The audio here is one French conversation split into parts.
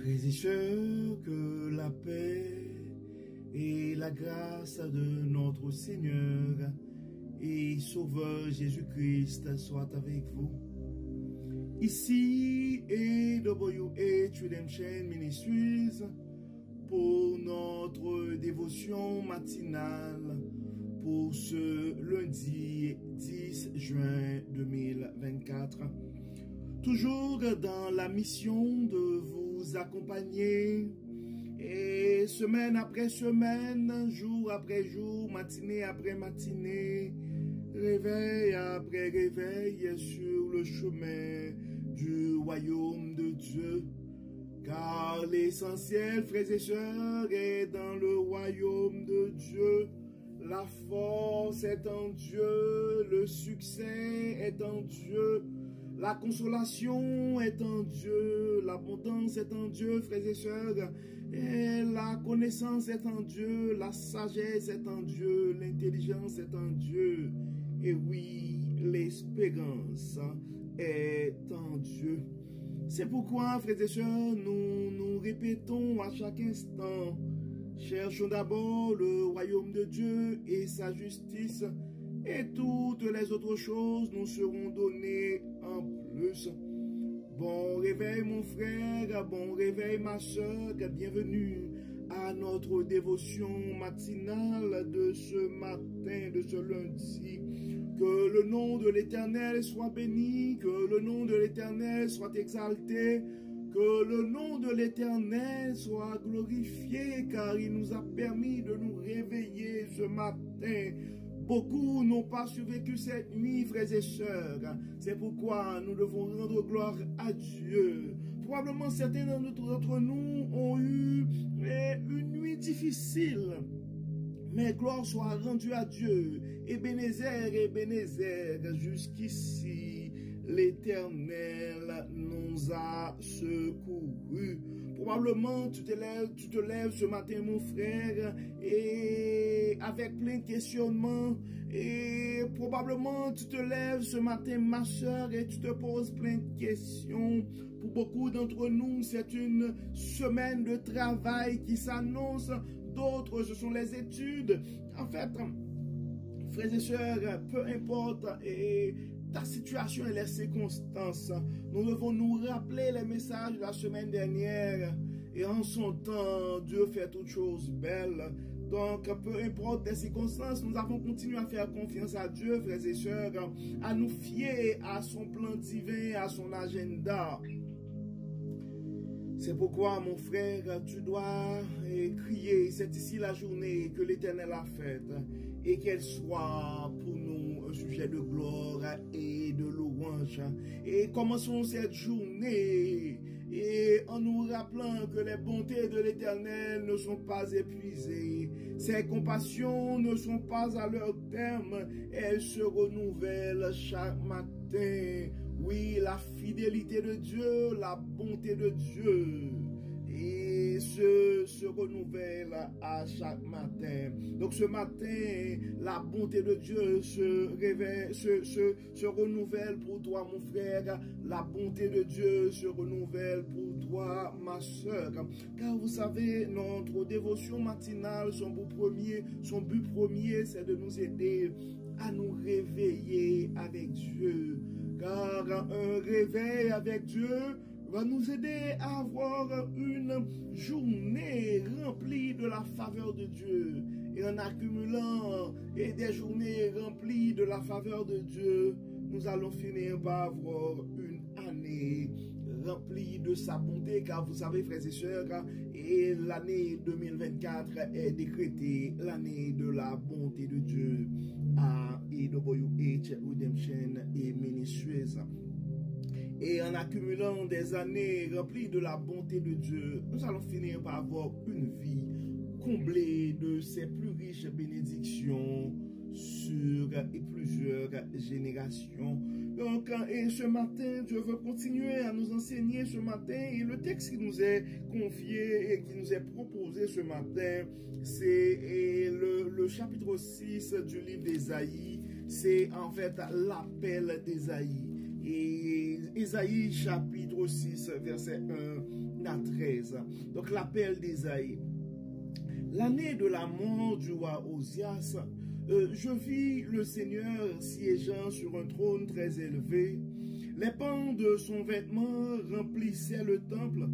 Frères et sœurs, que la paix et la grâce de notre Seigneur et Sauveur Jésus-Christ soient avec vous. Ici est WH Redemption Ministries pour notre dévotion matinale pour ce lundi 10 juin 2024. Toujours dans la mission de vous accompagner et semaine après semaine, jour après jour, matinée après matinée, réveil après réveil sur le chemin du royaume de Dieu. Car l'essentiel, frères et sœurs, est dans le royaume de Dieu. La force est en Dieu, le succès est en Dieu, la consolation est en Dieu, l'abondance est en Dieu, frères et sœurs, et la connaissance est en Dieu, la sagesse est en Dieu, l'intelligence est en Dieu, et oui, l'espérance est en Dieu. C'est pourquoi, frères et sœurs, nous répétons à chaque instant, cherchons d'abord le royaume de Dieu et sa justice, et toutes les autres choses nous seront données en plus. Bon réveil mon frère, bon réveil ma soeur, bienvenue à notre dévotion matinale de ce matin, de ce lundi. Que le nom de l'Éternel soit béni, que le nom de l'Éternel soit exalté, que le nom de l'Éternel soit glorifié, car il nous a permis de nous réveiller ce matin. Beaucoup n'ont pas survécu cette nuit, frères et sœurs. C'est pourquoi nous devons rendre gloire à Dieu. Probablement certains d'entre nous ont eu une nuit difficile. Mais gloire soit rendue à Dieu. Ebenezer, Ebenezer, jusqu'ici, l'Éternel nous a secourus. Probablement, tu te lèves ce matin, mon frère, et avec plein de questionnements. Et probablement, tu te lèves ce matin, ma soeur, et tu te poses plein de questions. Pour beaucoup d'entre nous, c'est une semaine de travail qui s'annonce. D'autres, ce sont les études. En fait, frères et sœurs, peu importe ta situation et les circonstances, nous devons nous rappeler les messages de la semaine dernière. Et en son temps, Dieu fait toutes choses belles. Donc, peu importe les circonstances, nous avons continué à faire confiance à Dieu, frères et sœurs, à nous fier à son plan divin, à son agenda. C'est pourquoi, mon frère, tu dois crier, c'est ici la journée que l'Éternel a faite, et qu'elle soit pour nous un sujet de gloire et de louange. Et commençons cette journée, et en nous rappelant que les bontés de l'Éternel ne sont pas épuisées, ses compassions ne sont pas à leur terme, elles se renouvellent chaque matin. Oui, la fidélité de Dieu, la bonté de Dieu, et se renouvelle à chaque matin. Donc ce matin, la bonté de Dieu se renouvelle pour toi, mon frère. La bonté de Dieu se renouvelle pour toi, ma soeur. Car vous savez, notre dévotion matinale, son but premier, c'est de nous aider à nous réveiller avec Dieu. Car un réveil avec Dieu va nous aider à avoir une journée remplie de la faveur de Dieu. Et en accumulant des journées remplies de la faveur de Dieu, nous allons finir par avoir une année remplie de sa bonté. Car vous savez, frères et sœurs, et l'année 2024 est décrétée l'année de la bonté de Dieu à EWH Redemption et Ministries. Et en accumulant des années remplies de la bonté de Dieu, nous allons finir par avoir une vie comblée de ses plus riches bénédictions sur plusieurs générations. Donc, et ce matin, Dieu veut continuer à nous enseigner ce matin. Et le texte qui nous est confié et qui nous est proposé ce matin, c'est le chapitre 6 du livre d'Ésaïe. C'est en fait l'appel d'Ésaïe. et Ésaïe chapitre 6, verset 1 à 13. Donc l'appel d'Ésaïe. L'année de la mort du roi Osias, je vis le Seigneur siégeant sur un trône très élevé. Les pans de son vêtement remplissaient le temple.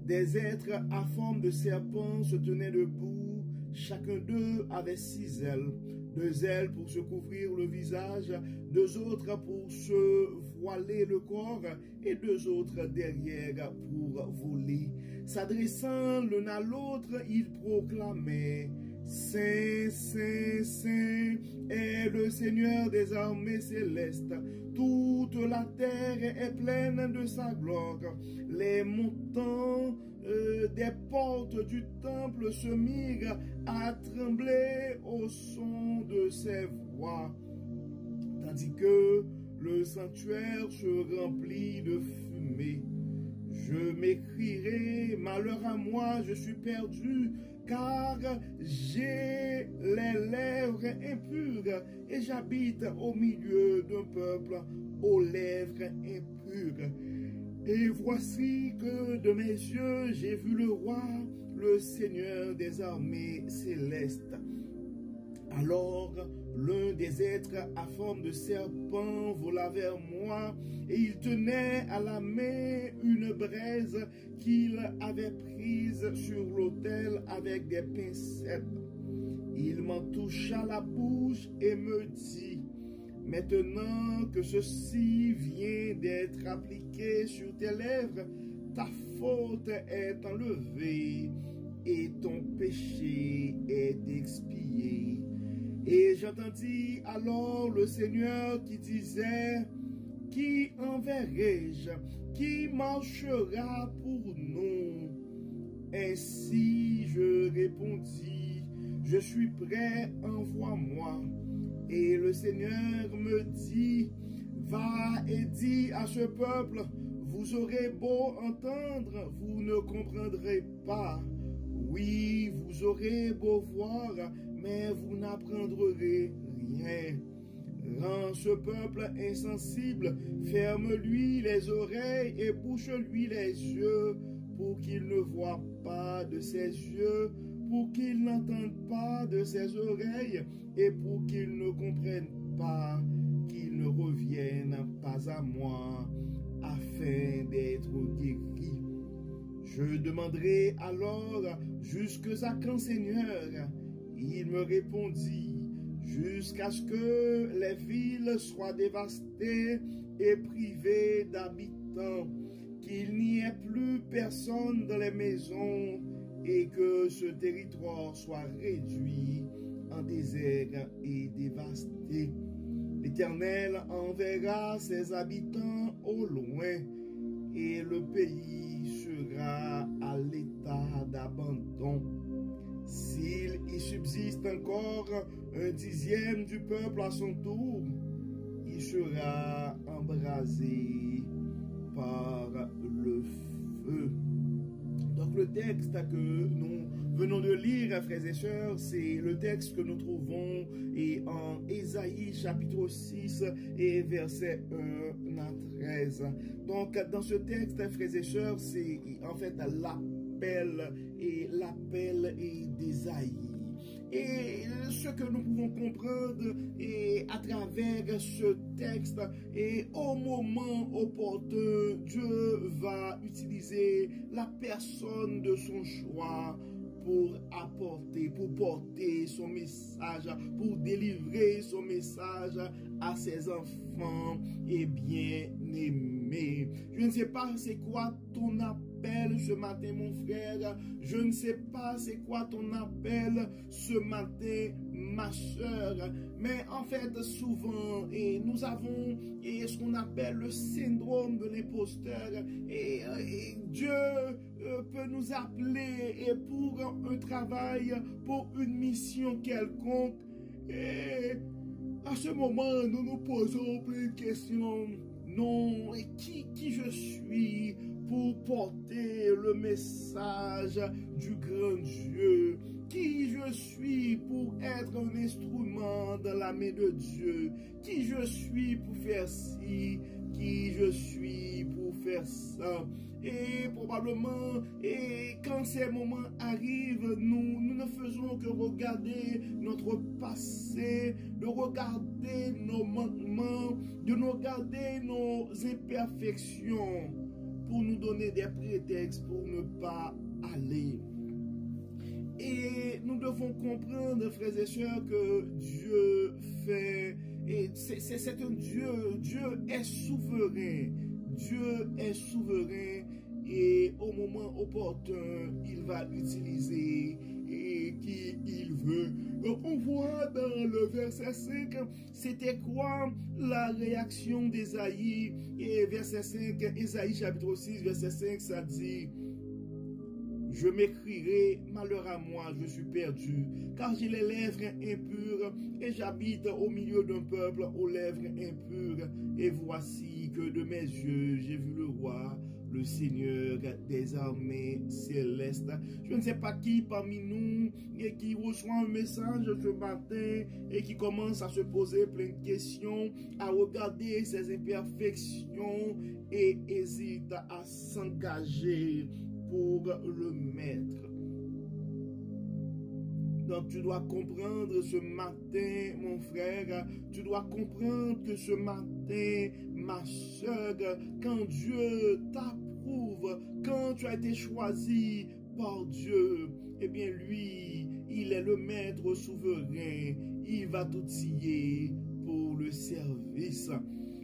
Des êtres à forme de serpent se tenaient debout. Chacun d'eux avait 6 ailes. 2 ailes pour se couvrir le visage, 2 autres pour se voiler le corps et 2 autres derrière pour voler. S'adressant l'un à l'autre, ils proclamaient: Saint, Saint, Saint est le Seigneur des armées célestes. Toute la terre est pleine de sa gloire. Les montants des portes du temple se mirent à trembler au son de ses voix, tandis que le sanctuaire se remplit de fumée. Je m'écrierai: malheur à moi, je suis perdu, car j'ai les lèvres impures et j'habite au milieu d'un peuple aux lèvres impures. Et voici que de mes yeux j'ai vu le roi, le Seigneur des armées célestes. Alors l'un des êtres à forme de serpent vola vers moi, et il tenait à la main une braise qu'il avait prise sur l'autel avec des pincettes. Il m'en toucha la bouche et me dit: maintenant que ceci vient d'être appliqué sur tes lèvres, ta faute est enlevée et ton péché est expié. Et j'entendis alors le Seigneur qui disait: qui enverrai-je? Qui marchera pour nous? Ainsi je répondis: je suis prêt, envoie-moi. Et le Seigneur me dit: va et dis à ce peuple, vous aurez beau entendre, vous ne comprendrez pas. Oui, vous aurez beau voir, mais vous n'apprendrez rien. Rends ce peuple insensible, ferme-lui les oreilles et bouche-lui les yeux, pour qu'il ne voie pas de ses yeux, pour qu'il n'entende pas de ses oreilles, et pour qu'il ne comprenne pas, qu'il ne revienne pas à moi, afin d'être guéri. Je demanderai alors: jusqu'à quand, Seigneur? Il me répondit: jusqu'à ce que les villes soient dévastées et privées d'habitants, qu'il n'y ait plus personne dans les maisons, et que ce territoire soit réduit en désert et dévasté. L'Éternel enverra ses habitants au loin, et le pays sera à l'état d'abandon. S'il y subsiste encore un dixième du peuple à son tour, il sera embrasé par le feu. Donc le texte que nous venons de lire, frères et sœurs, c'est le texte que nous trouvons en Ésaïe chapitre 6 et verset 1 à 13. Donc dans ce texte, frères et sœurs, c'est en fait l'appel d'Ésaïe. Et ce que nous pouvons comprendre à travers ce texte, et au moment opportun, Dieu va utiliser la personne de son choix pour porter son message, pour délivrer son message à ses enfants et bien-aimés. Je ne sais pas c'est quoi ton appel ce matin, mon frère. Je ne sais pas c'est quoi ton appel ce matin, ma soeur. Mais en fait, souvent, nous avons ce qu'on appelle le syndrome de l'imposteur. Et Dieu peut nous appeler pour un travail, pour une mission quelconque. Et à ce moment, nous nous posons plein de questions. Non, et qui je suis pour porter le message du grand Dieu? Qui je suis pour être un instrument dans la main de Dieu? Qui je suis pour faire ci? qui je suis pour faire ça. Et probablement, et quand ces moments arrivent, nous ne faisons que regarder notre passé, de regarder nos manquements, de regarder nos imperfections pour nous donner des prétextes pour ne pas aller. Et nous devons comprendre, frères et sœurs, que Dieu fait, et c'est un Dieu, Dieu est souverain. Dieu est souverain et au moment opportun, il va utiliser et qui il veut. Donc on voit dans le verset 5, c'était quoi la réaction d'Ésaïe? Et verset 5, Ésaïe chapitre 6, verset 5, ça dit: je m'écrierai, malheur à moi, je suis perdu, car j'ai les lèvres impures, et j'habite au milieu d'un peuple aux lèvres impures. Et voici que de mes yeux, j'ai vu le roi, le Seigneur des armées célestes. Je ne sais pas qui parmi nous et qui reçoit un message ce matin et qui commence à se poser plein de questions, à regarder ses imperfections et hésite à s'engager pour le maître. Donc tu dois comprendre ce matin, mon frère, tu dois comprendre que ce matin, ma soeur, quand Dieu t'approuve, quand tu as été choisi par Dieu, eh bien lui, il est le maître souverain, il va t'outiller pour le service.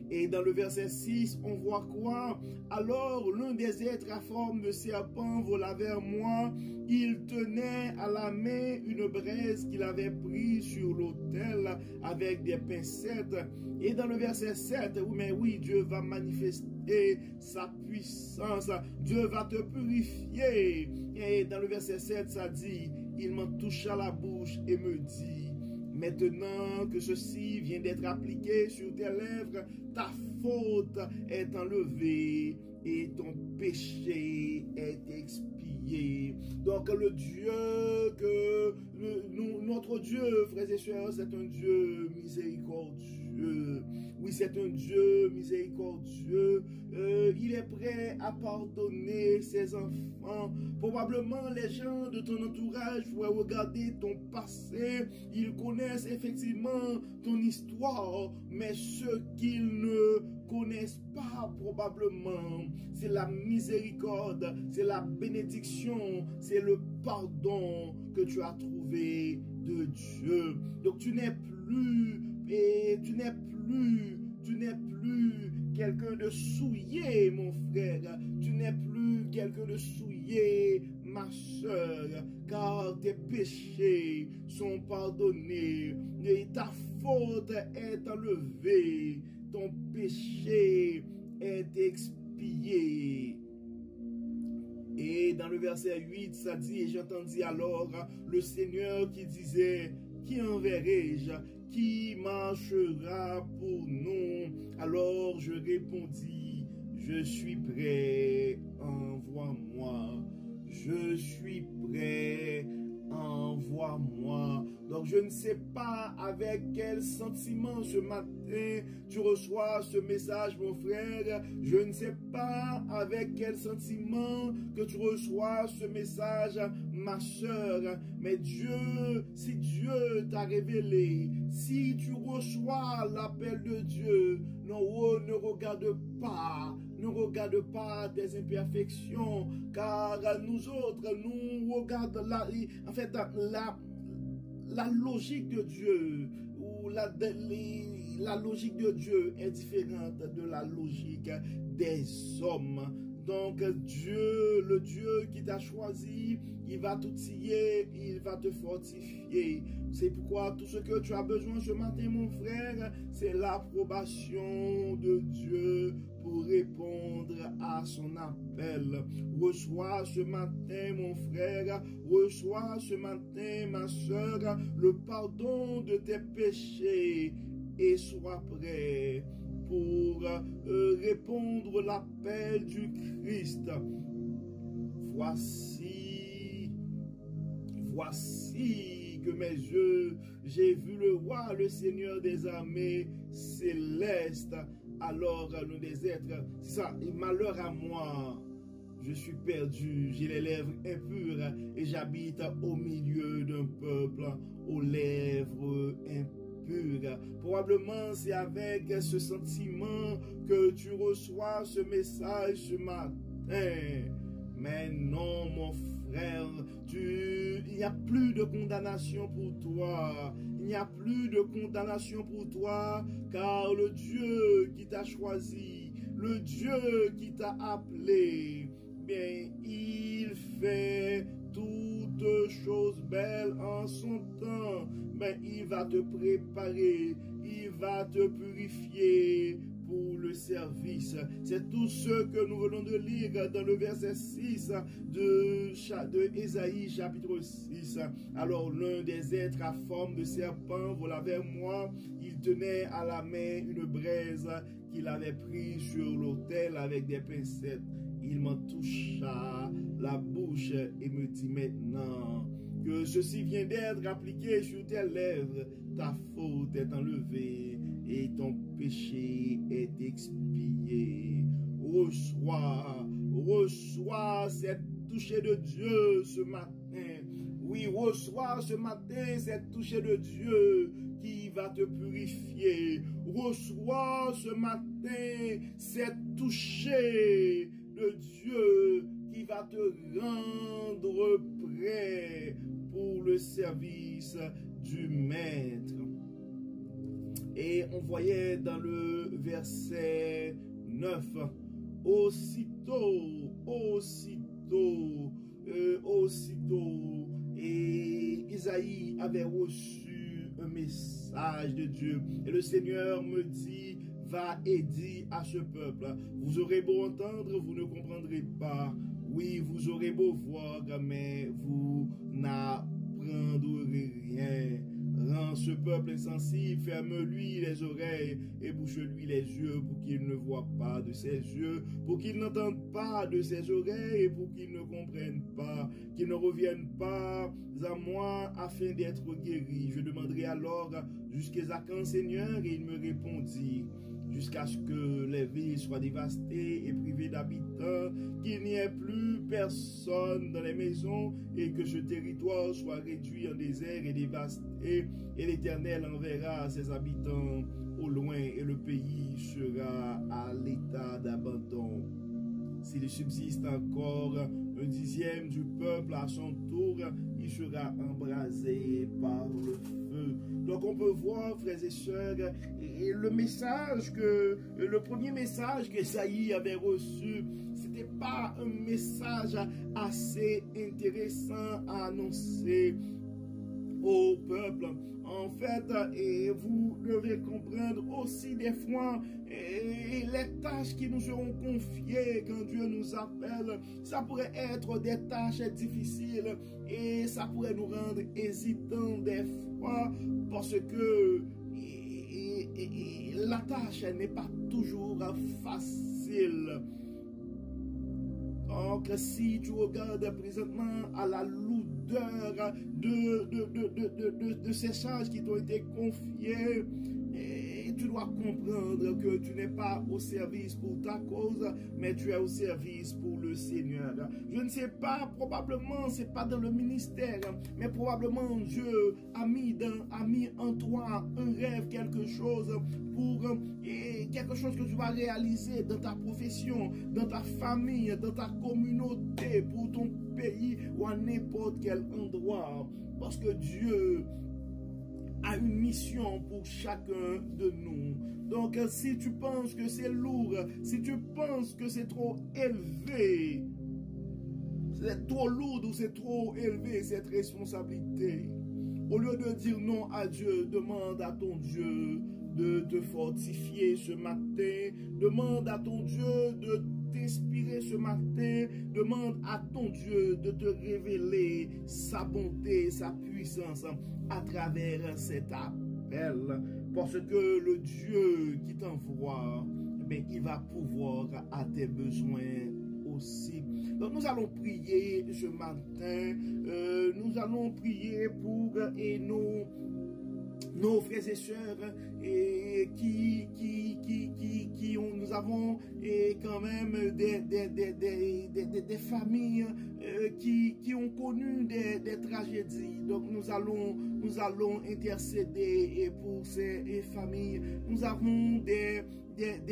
Et dans le verset 6, on voit quoi? Alors l'un des êtres à forme de serpent vola vers moi. Il tenait à la main une braise qu'il avait prise sur l'autel avec des pincettes. Et dans le verset 7, oui, Dieu va manifester sa puissance. Dieu va te purifier. Et dans le verset 7, ça dit, il m'en toucha la bouche et me dit: maintenant que ceci vient d'être appliqué sur tes lèvres, ta faute est enlevée et ton péché est expié. Donc le Dieu que notre Dieu, frères et sœurs, c'est un Dieu miséricordieux. Oui, c'est un Dieu miséricordieux. Il est prêt à pardonner ses enfants. Probablement les gens de ton entourage pourraient regarder ton passé. Ils connaissent effectivement ton histoire, mais ce qu'ils ne connaissent pas probablement, c'est la miséricorde, c'est la bénédiction, c'est le pardon que tu as trouvé de Dieu. Donc tu n'es plus quelqu'un de souillé, mon frère. Tu n'es plus quelqu'un de souillé, ma soeur, car tes péchés sont pardonnés et ta faute est enlevée. Ton péché est expié. Et dans le verset 8, ça dit: et j'entendis alors le Seigneur qui disait: qui enverrai-je? Qui marchera pour nous? Alors je répondis: je suis prêt, envoie-moi. Je suis prêt, envoie-moi. Donc je ne sais pas avec quel sentiment ce matin tu reçois ce message, mon frère. Je ne sais pas avec quel sentiment que tu reçois ce message, ma soeur. Mais Dieu, si Dieu t'a révélé, si tu reçois l'appel de Dieu, non, ne regarde pas tes imperfections, car nous autres, nous regardons la logique de Dieu, ou la logique de Dieu est différente de la logique des hommes. Donc Dieu, le Dieu qui t'a choisi, il va t'outiller, il va te fortifier. C'est pourquoi tout ce que tu as besoin ce matin, mon frère, c'est l'approbation de Dieu pour répondre à son appel. Reçois ce matin, mon frère, reçois ce matin, ma soeur, le pardon de tes péchés et sois prêt pour répondre à l'appel du Christ. Voici que mes yeux, j'ai vu le roi, le Seigneur des armées célestes. alors l'un des êtres, c'est ça, et malheur à moi, je suis perdu, j'ai les lèvres impures et j'habite au milieu d'un peuple aux lèvres impures. Probablement c'est avec ce sentiment que tu reçois ce message ce matin. Mais non, mon frère, il n'y a plus de condamnation pour toi. Il n'y a plus de condamnation pour toi, car le Dieu qui t'a choisi, le Dieu qui t'a appelé, bien, il fait toutes choses belles en son temps. Mais il va te préparer, il va te purifier pour le service. C'est tout ce que nous venons de lire dans le verset 6 de Ésaïe chapitre 6. Alors l'un des êtres à forme de serpent vola vers moi. Il tenait à la main une braise qu'il avait prise sur l'autel avec des pincettes. Il m'en toucha la bouche et me dit maintenant que ceci vient d'être appliqué sur tes lèvres, ta faute est enlevée et ton péché est expié. Reçois cette touchée de Dieu ce matin. Oui, reçois ce matin cette touchée de Dieu qui va te purifier. Reçois ce matin cette touchée de Dieu qui va te rendre prêt pour le service du Maître. Et on voyait dans le verset 9, aussitôt, et Isaïe avait reçu un message de Dieu. Et le Seigneur me dit, va et dis à ce peuple, vous aurez beau entendre, vous ne comprendrez pas. Oui, vous aurez beau voir, mais vous n'apprendrez rien. Rends ce peuple insensible, ferme-lui les oreilles et bouche-lui les yeux pour qu'il ne voie pas de ses yeux, pour qu'il n'entende pas de ses oreilles et pour qu'il ne comprenne pas, qu'il ne revienne pas à moi afin d'être guéri. Je demanderai alors jusqu'à quand, Seigneur, et il me répondit, jusqu'à ce que les villes soient dévastées et privées d'habitants, qu'il n'y ait plus personne dans les maisons et que ce territoire soit réduit en désert et dévasté, et l'Éternel enverra ses habitants au loin et le pays sera à l'état d'abandon. S'il subsiste encore un dixième du peuple à son tour, il sera embrasé par le feu. Donc on peut voir, frères et sœurs, et le premier message qu'Esaïe avait reçu, c'était pas un message assez intéressant à annoncer au peuple. En fait, et vous devez comprendre aussi des fois les tâches qui nous seront confiées quand Dieu nous appelle, ça pourrait être des tâches difficiles et ça pourrait nous rendre hésitants des fois parce que la tâche n'est pas toujours facile. Donc, si tu regardes présentement à la lourdeur de ces charges qui t'ont été confiées, et tu dois comprendre que tu n'es pas au service pour ta cause, mais tu es au service pour le Seigneur. Je ne sais pas, probablement, c'est pas dans le ministère, mais probablement Dieu a mis en toi un rêve, quelque chose que tu vas réaliser dans ta profession, dans ta famille, dans ta communauté, pour ton pays ou à n'importe quel endroit. Parce que Dieu a une mission pour chacun de nous. Donc, si tu penses que c'est lourd, si tu penses que c'est trop élevé, c'est trop lourd ou c'est trop élevé cette responsabilité, au lieu de dire non à Dieu, demande à ton Dieu de te fortifier ce matin, demande à ton Dieu de t'inspirer ce matin, demande à ton Dieu de te révéler sa bonté, sa puissance à travers cet appel, parce que le Dieu qui t'envoie, il va pouvoir à tes besoins aussi. Donc nous allons prier ce matin, nous allons prier pour nos frères et sœurs et nous avons et quand même des familles qui ont connu des tragédies. Donc nous allons intercéder pour ces familles. Nous avons des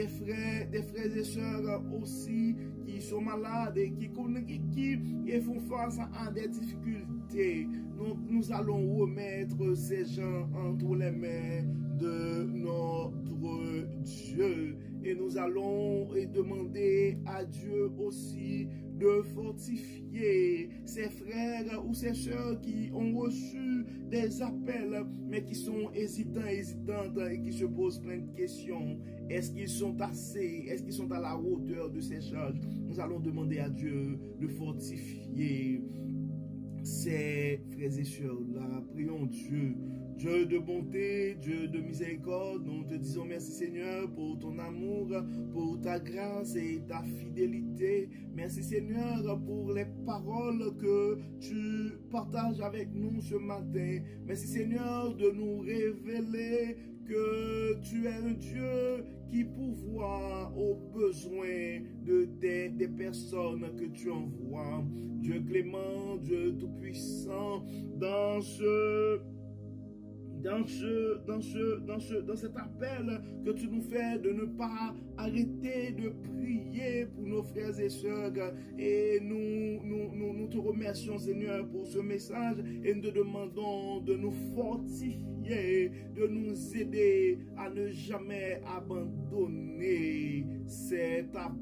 frères et sœurs aussi qui sont malades et qui font face à des difficultés. Donc nous allons remettre ces gens entre les mains de notre Dieu. Et nous allons demander à Dieu aussi de fortifier ces frères ou ces sœurs qui ont reçu des appels, mais qui sont hésitantes et qui se posent plein de questions. Est-ce qu'ils sont assez? Est-ce qu'ils sont à la hauteur de ces charges? Nous allons demander à Dieu de fortifier ces frères et sœurs-là. Prions Dieu. Dieu de bonté, Dieu de miséricorde, nous te disons merci Seigneur pour ton amour, pour ta grâce et ta fidélité. Merci Seigneur pour les paroles que tu partages avec nous ce matin. Merci Seigneur de nous révéler que tu es un Dieu qui pourvoit aux besoins des personnes que tu envoies. Dieu clément, Dieu tout-puissant, dans cet appel que tu nous fais de ne pas arrêter de prier pour nos frères et sœurs. Et nous te remercions, Seigneur, pour ce message et nous te demandons de nous fortifier, de nous aider à ne jamais abandonner cet appel.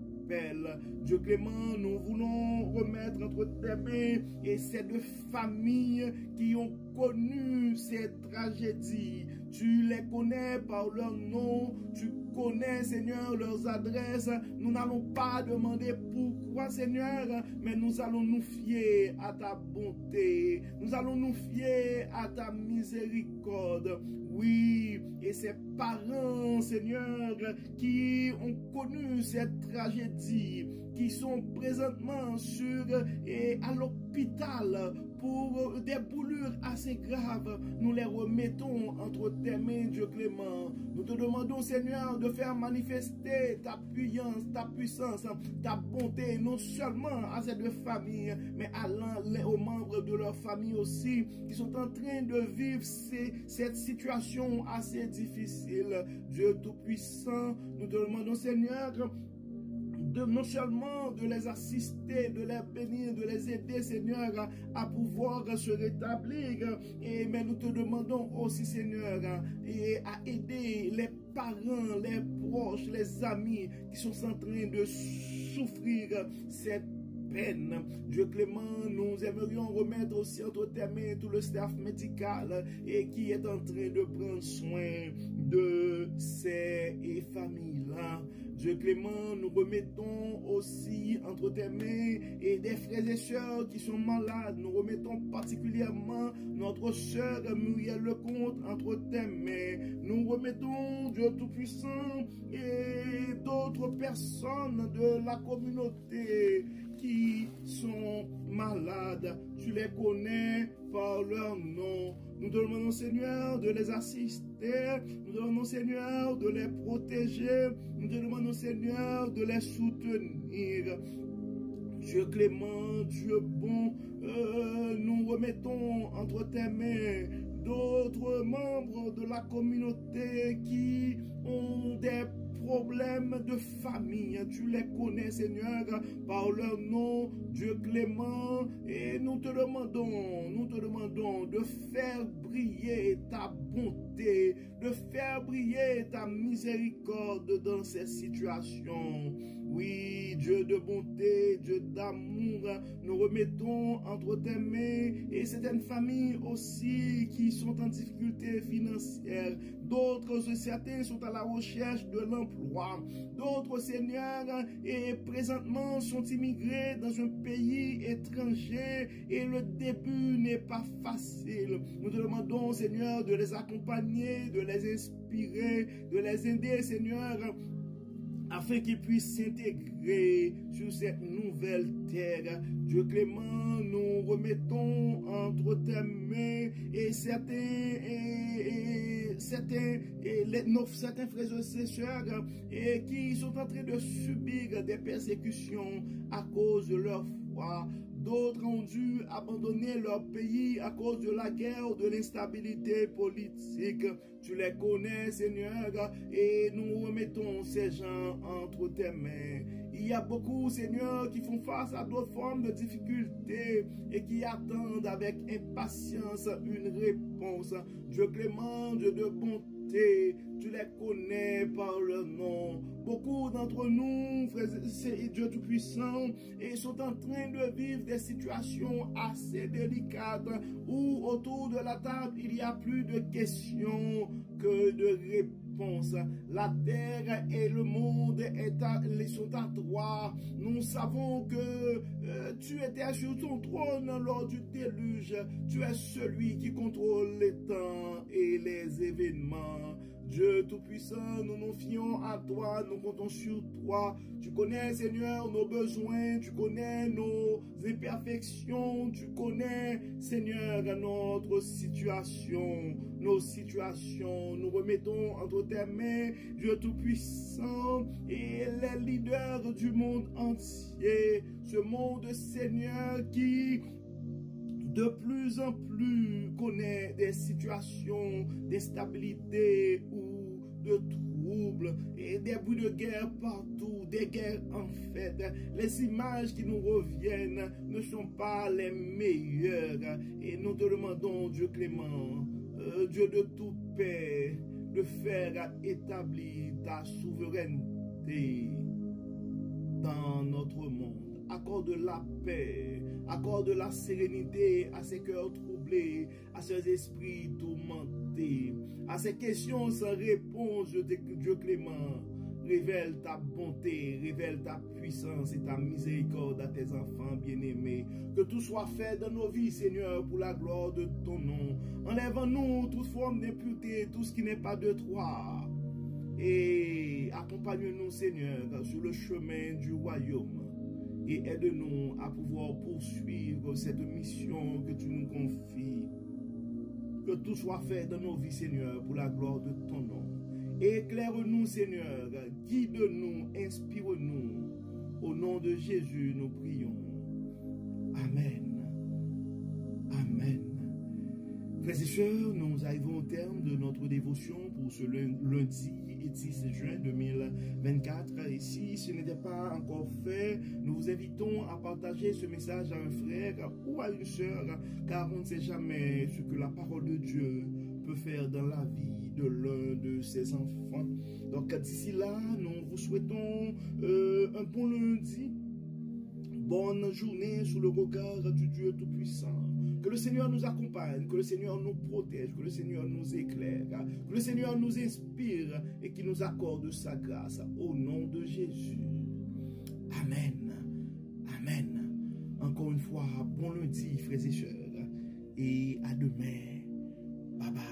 Dieu clément, nous voulons remettre entre tes mains et ces deux familles qui ont connu ces tragédies. Tu les connais par leur nom, tu connais, Seigneur, leurs adresses. Nous n'allons pas demander pourquoi, Seigneur, mais nous allons nous fier à ta bonté. Nous allons nous fier à ta miséricorde. Oui, et ces parents, Seigneur, qui ont connu cette tragédie, qui sont présentement à l'hôpital pour des brûlures assez graves, nous les remettons entre tes mains, Dieu clément. Nous te demandons, Seigneur, de faire manifester ta puissance, ta bonté, non seulement à ces deux familles, mais aux membres de leur famille aussi, qui sont en train de vivre cette situation assez difficile. Dieu tout-puissant, nous te demandons, Seigneur, non seulement de les assister, de les bénir, de les aider, Seigneur, à pouvoir se rétablir, mais nous te demandons aussi, Seigneur, à aider les parents, les proches, les amis qui sont en train de souffrir cette peine. Dieu clément, nous aimerions remettre aussi entre tes mains tout le staff médical et qui est en train de prendre soin de ces familles-là. Dieu clément, nous remettons aussi entre tes mains et des frères et sœurs qui sont malades. Nous remettons particulièrement notre sœur Muriel Lecomte entre tes mains. Nous remettons, Dieu Tout-Puissant, et d'autres personnes de la communauté qui sont malades. Tu les connais par leur nom. Nous te demandons, Seigneur, de les assister. Nous te demandons, Seigneur, de les protéger. Nous te demandons, Seigneur, de les soutenir. Dieu clément, Dieu bon, nous remettons entre tes mains d'autres membres de la communauté qui ont des problèmes de famille. Tu les connais, Seigneur, par leur nom, Dieu clément, et nous te demandons de faire briller ta bonté, de faire briller ta miséricorde dans ces situations. Oui, Dieu de bonté, Dieu d'amour, nous remettons entre tes mains et certaines familles aussi qui sont en difficulté financière. D'autres, certains sont à la recherche de l'emploi. D'autres, Seigneur, et présentement sont immigrés dans un pays étranger et le début n'est pas facile. Nous te demandons, Seigneur, de les accompagner, de les inspirer, de les aider, Seigneur, afin qu'ils puissent s'intégrer sur cette nouvelle terre. Dieu clément, nous remettons entre tes mains et certains certains frères et sœurs et qui sont en train de subir des persécutions à cause de leur foi. D'autres ont dû abandonner leur pays à cause de la guerre, de l'instabilité politique. Tu les connais, Seigneur, et nous remettons ces gens entre tes mains. Il y a beaucoup, Seigneur, qui font face à d'autres formes de difficultés et qui attendent avec impatience une réponse. Dieu clément, Dieu de bonté, tu les connais par leur nom. Beaucoup d'entre nous, frères et Dieu Tout-Puissant, sont en train de vivre des situations assez délicates où autour de la table, il y a plus de questions que de réponses. La terre et le monde sont à toi. Nous savons que tu étais sur ton trône lors du déluge. Tu es celui qui contrôle les temps et les événements. Dieu Tout-Puissant, nous nous fions à toi, nous comptons sur toi. Tu connais, Seigneur, nos besoins, tu connais nos imperfections, tu connais, Seigneur, notre situation, nos situations. Nous remettons entre tes mains, Dieu Tout-Puissant, et les leaders du monde entier. Ce monde, Seigneur, qui de plus en plus connaît des situations d'instabilité ou de troubles et des bruits de guerre partout, des guerres en fait. Les images qui nous reviennent ne sont pas les meilleures et nous te demandons, Dieu clément, Dieu de toute paix, de faire établir ta souveraineté dans notre monde. Accorde la paix, accorde la sérénité à ces cœurs troublés, à ces esprits tourmentés, à ces questions sans réponse, Dieu clément. Révèle ta bonté, révèle ta puissance et ta miséricorde à tes enfants bien-aimés. Que tout soit fait dans nos vies, Seigneur, pour la gloire de ton nom. Enlève en nous toute forme d'impureté, tout ce qui n'est pas de toi. Et accompagne-nous, Seigneur, sur le chemin du royaume. Et aide-nous à pouvoir poursuivre cette mission que tu nous confies. Que tout soit fait dans nos vies, Seigneur, pour la gloire de ton nom. Éclaire-nous, Seigneur, guide-nous, inspire-nous. Au nom de Jésus, nous prions. Amen. Amen. Frères et sœurs, nous arrivons au terme de notre dévotion pour ce lundi 10 juin 2024. Et si ce n'était pas encore fait, nous vous invitons à partager ce message à un frère ou à une sœur, car on ne sait jamais ce que la parole de Dieu peut faire dans la vie de l'un de ses enfants. Donc d'ici là, nous vous souhaitons un bon lundi, bonne journée sous le regard du Dieu Tout-Puissant. Que le Seigneur nous accompagne, que le Seigneur nous protège, que le Seigneur nous éclaire, que le Seigneur nous inspire et qu'il nous accorde sa grâce au nom de Jésus. Amen. Amen. Encore une fois, bon lundi, frères et sœurs, et à demain. Bye bye.